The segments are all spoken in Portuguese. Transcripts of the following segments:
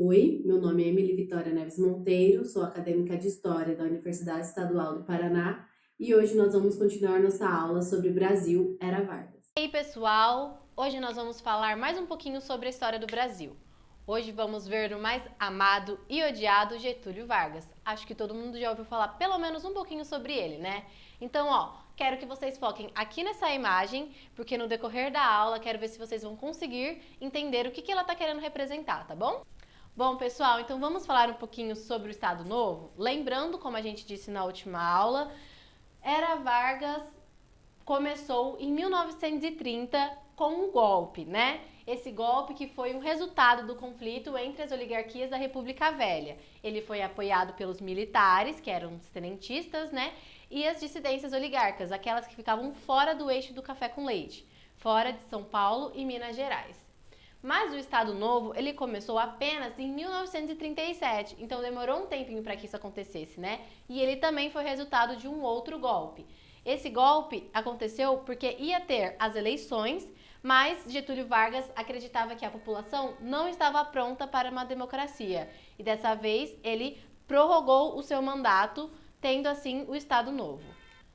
Oi, meu nome é Emily Vitória Neves Monteiro, sou acadêmica de História da Universidade Estadual do Paraná e hoje nós vamos continuar nossa aula sobre Brasil, Era Vargas. E aí, pessoal, hoje nós vamos falar mais um pouquinho sobre a história do Brasil. Hoje vamos ver o mais amado e odiado Getúlio Vargas. Acho que todo mundo já ouviu falar pelo menos um pouquinho sobre ele, né? Então, quero que vocês foquem aqui nessa imagem, porque no decorrer da aula quero ver se vocês vão conseguir entender o que ela está querendo representar, tá bom? Bom, pessoal, então vamos falar um pouquinho sobre o Estado Novo. Lembrando, como a gente disse na última aula, Era Vargas começou em 1930 com um golpe, né? Esse golpe que foi um resultado do conflito entre as oligarquias da República Velha. Ele foi apoiado pelos militares, que eram os tenentistas, né? E as dissidências oligarcas, aquelas que ficavam fora do eixo do café com leite, fora de São Paulo e Minas Gerais. Mas o Estado Novo, ele começou apenas em 1937, então demorou um tempinho para que isso acontecesse, né? E ele também foi resultado de um outro golpe. Esse golpe aconteceu porque ia ter as eleições, mas Getúlio Vargas acreditava que a população não estava pronta para uma democracia. E dessa vez ele prorrogou o seu mandato, tendo assim o Estado Novo.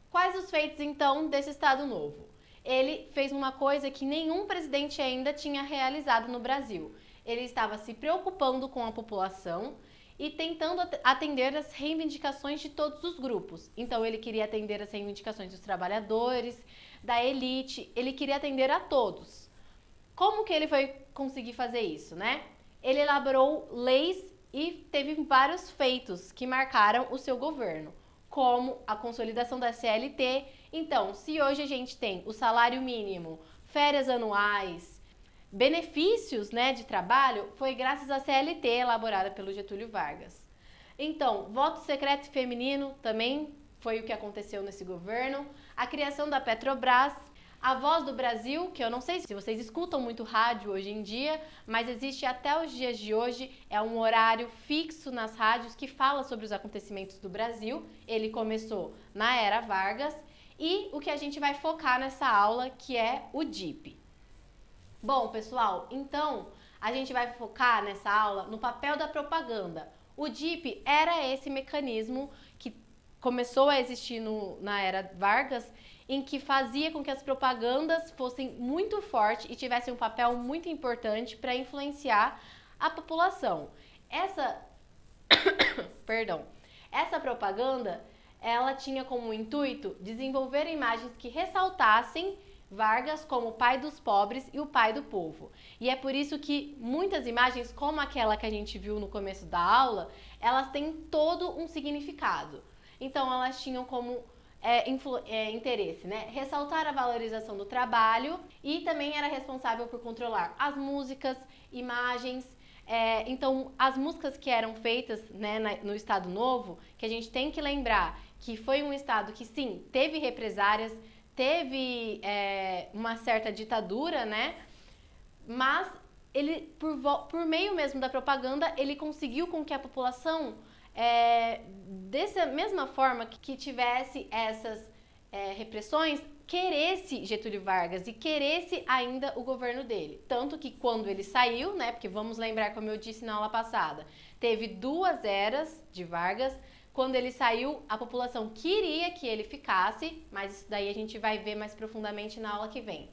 Quais os feitos então desse Estado Novo? Ele fez uma coisa que nenhum presidente ainda tinha realizado no Brasil. Ele estava se preocupando com a população e tentando atender as reivindicações de todos os grupos. Então ele queria atender as reivindicações dos trabalhadores, da elite, ele queria atender a todos. Como que ele foi conseguir fazer isso, né? Ele elaborou leis e teve vários feitos que marcaram o seu governo, como a consolidação da CLT. Então, se hoje a gente tem o salário mínimo, férias anuais, benefícios, né, de trabalho, foi graças à CLT elaborada pelo Getúlio Vargas. Então, voto secreto feminino também foi o que aconteceu nesse governo. A criação da Petrobras, a Voz do Brasil, que eu não sei se vocês escutam muito rádio hoje em dia, mas existe até os dias de hoje, é um horário fixo nas rádios que fala sobre os acontecimentos do Brasil. Ele começou na Era Vargas e o que a gente vai focar nessa aula, que é o DIP. Bom, pessoal, então a gente vai focar nessa aula no papel da propaganda. O DIP era esse mecanismo que começou a existir na era Vargas, em que fazia com que as propagandas fossem muito fortes e tivessem um papel muito importante para influenciar a população. Essa, perdão, essa propaganda, ela tinha como intuito desenvolver imagens que ressaltassem Vargas como o pai dos pobres e o pai do povo. E é por isso que muitas imagens, como aquela que a gente viu no começo da aula, elas têm todo um significado. Então, elas tinham como interesse, né? Ressaltar a valorização do trabalho e também era responsável por controlar as músicas, imagens. Então, as músicas que eram feitas, né, no Estado Novo, que a gente tem que lembrar que foi um Estado que, sim, teve represárias, teve uma certa ditadura, né? Mas ele, por meio mesmo da propaganda, ele conseguiu com que a população, dessa mesma forma que tivesse essas repressões, queresse Getúlio Vargas e queresse ainda o governo dele. Tanto que quando ele saiu, né, porque vamos lembrar, como eu disse na aula passada, teve duas eras de Vargas. Quando ele saiu, a população queria que ele ficasse, mas isso daí a gente vai ver mais profundamente na aula que vem.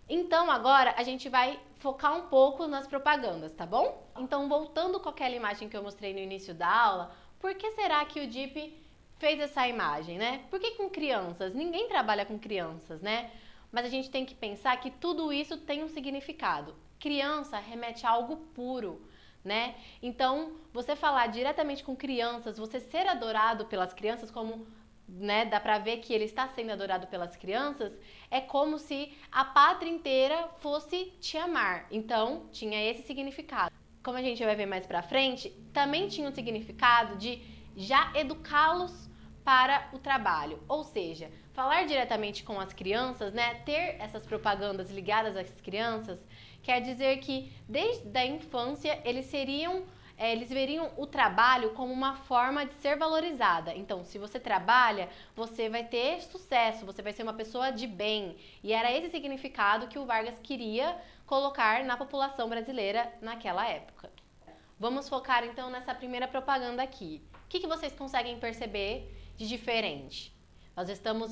Então agora a gente vai focar um pouco nas propagandas, tá bom? Então voltando com aquela imagem que eu mostrei no início da aula, por que será que o DIP fez essa imagem, né? Por que com crianças? Ninguém trabalha com crianças, né? Mas a gente tem que pensar que tudo isso tem um significado. Criança remete a algo puro, né? Então, você falar diretamente com crianças, você ser adorado pelas crianças como, né, dá pra ver que ele está sendo adorado pelas crianças, é como se a pátria inteira fosse te amar. Então, tinha esse significado. Como a gente vai ver mais pra frente, também tinha um significado de já educá-los para o trabalho. Ou seja, falar diretamente com as crianças, né, ter essas propagandas ligadas às crianças, quer dizer que desde a infância eles veriam o trabalho como uma forma de ser valorizada. Então, se você trabalha, você vai ter sucesso, você vai ser uma pessoa de bem. E era esse significado que o Vargas queria colocar na população brasileira naquela época. Vamos focar então nessa primeira propaganda aqui. O que vocês conseguem perceber de diferente? Nós estamos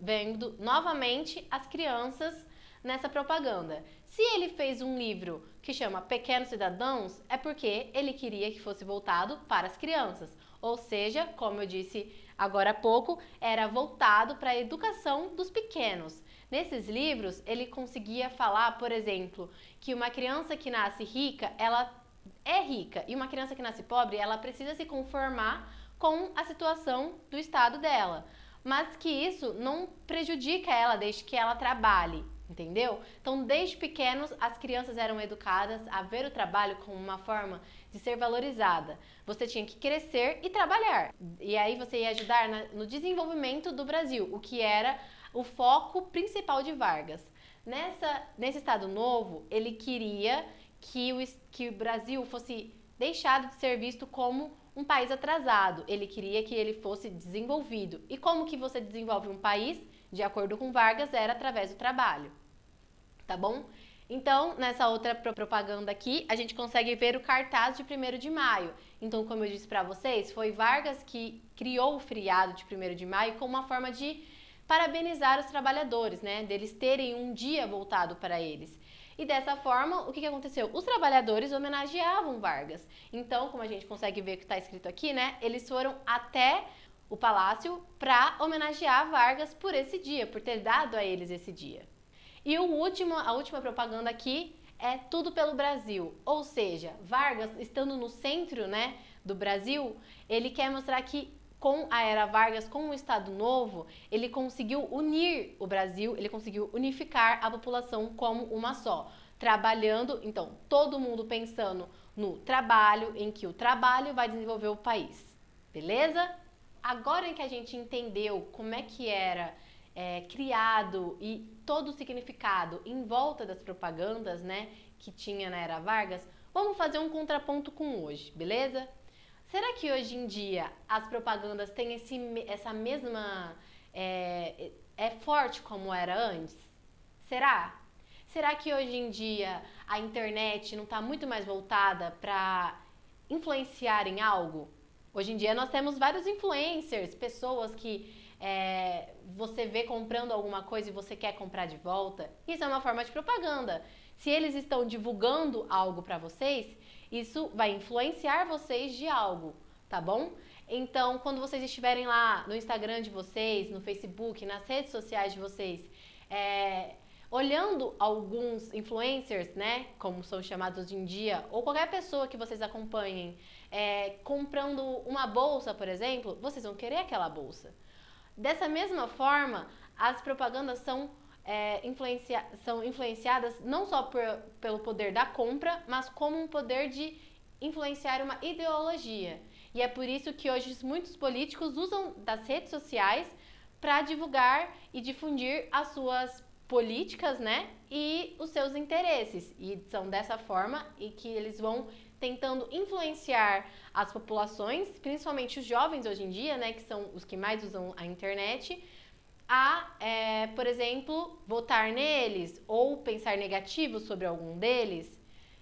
vendo novamente as crianças nessa propaganda. Se ele fez um livro que chama Pequenos Cidadãos, é porque ele queria que fosse voltado para as crianças. Ou seja, como eu disse agora há pouco, era voltado para a educação dos pequenos. Nesses livros, ele conseguia falar, por exemplo, que uma criança que nasce rica, ela é rica, e uma criança que nasce pobre, ela precisa se conformar com a situação do estado dela, mas que isso não prejudica ela desde que ela trabalhe, entendeu? Então, desde pequenos, as crianças eram educadas a ver o trabalho como uma forma de ser valorizada. Você tinha que crescer e trabalhar, e aí você ia ajudar no desenvolvimento do Brasil, o que era o foco principal de Vargas. Nesse Estado Novo, ele queria que o Brasil fosse deixado de ser visto como um país atrasado. Ele queria que ele fosse desenvolvido. E como que você desenvolve um país? De acordo com Vargas, era através do trabalho. Tá bom? Então, nessa outra propaganda aqui, a gente consegue ver o cartaz de 1º de maio. Então, como eu disse para vocês, foi Vargas que criou o feriado de 1º de maio como uma forma de parabenizar os trabalhadores, né? Deles terem um dia voltado para eles. E dessa forma, o que aconteceu? Os trabalhadores homenageavam Vargas. Então, como a gente consegue ver que está escrito aqui, né? Eles foram até o palácio para homenagear Vargas por esse dia, por ter dado a eles esse dia. E a última propaganda aqui é Tudo pelo Brasil. Ou seja, Vargas, estando no centro, né, do Brasil, ele quer mostrar que com a Era Vargas, com o Estado Novo, ele conseguiu unir o Brasil, ele conseguiu unificar a população como uma só. Trabalhando, então, todo mundo pensando no trabalho, em que o trabalho vai desenvolver o país. Beleza? Agora em que a gente entendeu como é que era criado e todo o significado em volta das propagandas, né, que tinha na Era Vargas, vamos fazer um contraponto com hoje, beleza? Será que hoje em dia as propagandas têm essa mesma... é forte como era antes? Será? Será que hoje em dia a internet não está muito mais voltada para influenciar em algo? Hoje em dia nós temos vários influencers, pessoas que você vê comprando alguma coisa e você quer comprar de volta. Isso é uma forma de propaganda. Se eles estão divulgando algo para vocês, isso vai influenciar vocês de algo, tá bom? Então, quando vocês estiverem lá no Instagram de vocês, no Facebook, nas redes sociais de vocês, olhando alguns influencers, né, como são chamados hoje em dia, ou qualquer pessoa que vocês acompanhem, comprando uma bolsa, por exemplo, vocês vão querer aquela bolsa. Dessa mesma forma, as propagandas são influenciadas não só pelo poder da compra, mas como um poder de influenciar uma ideologia. E é por isso que hoje muitos políticos usam das redes sociais para divulgar e difundir as suas políticas, né, e os seus interesses. E são dessa forma e que eles vão tentando influenciar as populações, principalmente os jovens hoje em dia, né, que são os que mais usam a internet, por exemplo, votar neles ou pensar negativo sobre algum deles.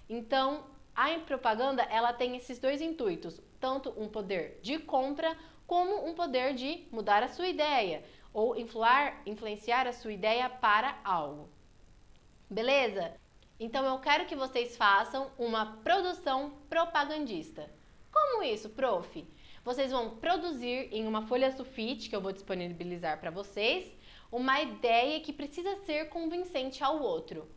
Então, a propaganda, ela tem esses dois intuitos, tanto um poder de compra como um poder de mudar a sua ideia ou influenciar a sua ideia para algo. Beleza? Então eu quero que vocês façam uma produção propagandista. Como isso, prof? Vocês vão produzir em uma folha sulfite, que eu vou disponibilizar para vocês, uma ideia que precisa ser convincente ao outro.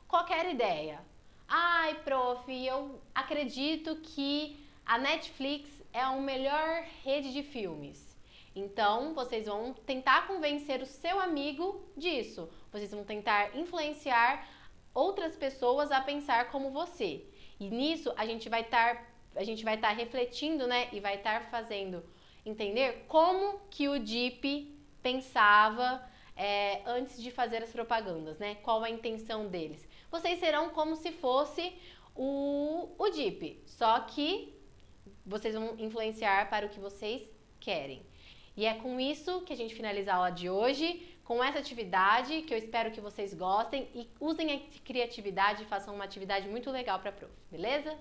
Qualquer ideia. Ai, prof, eu acredito que a Netflix é a melhor rede de filmes. Então, vocês vão tentar convencer o seu amigo disso. Vocês vão tentar influenciar outras pessoas a pensar como você. E nisso a gente vai estar refletindo, né, e vai estar fazendo entender como que o DIP pensava antes de fazer as propagandas, né? Qual a intenção deles. Vocês serão como se fosse o DIP, só que vocês vão influenciar para o que vocês querem. E é com isso que a gente finaliza a aula de hoje, com essa atividade que eu espero que vocês gostem e usem a criatividade e façam uma atividade muito legal para a prof, beleza?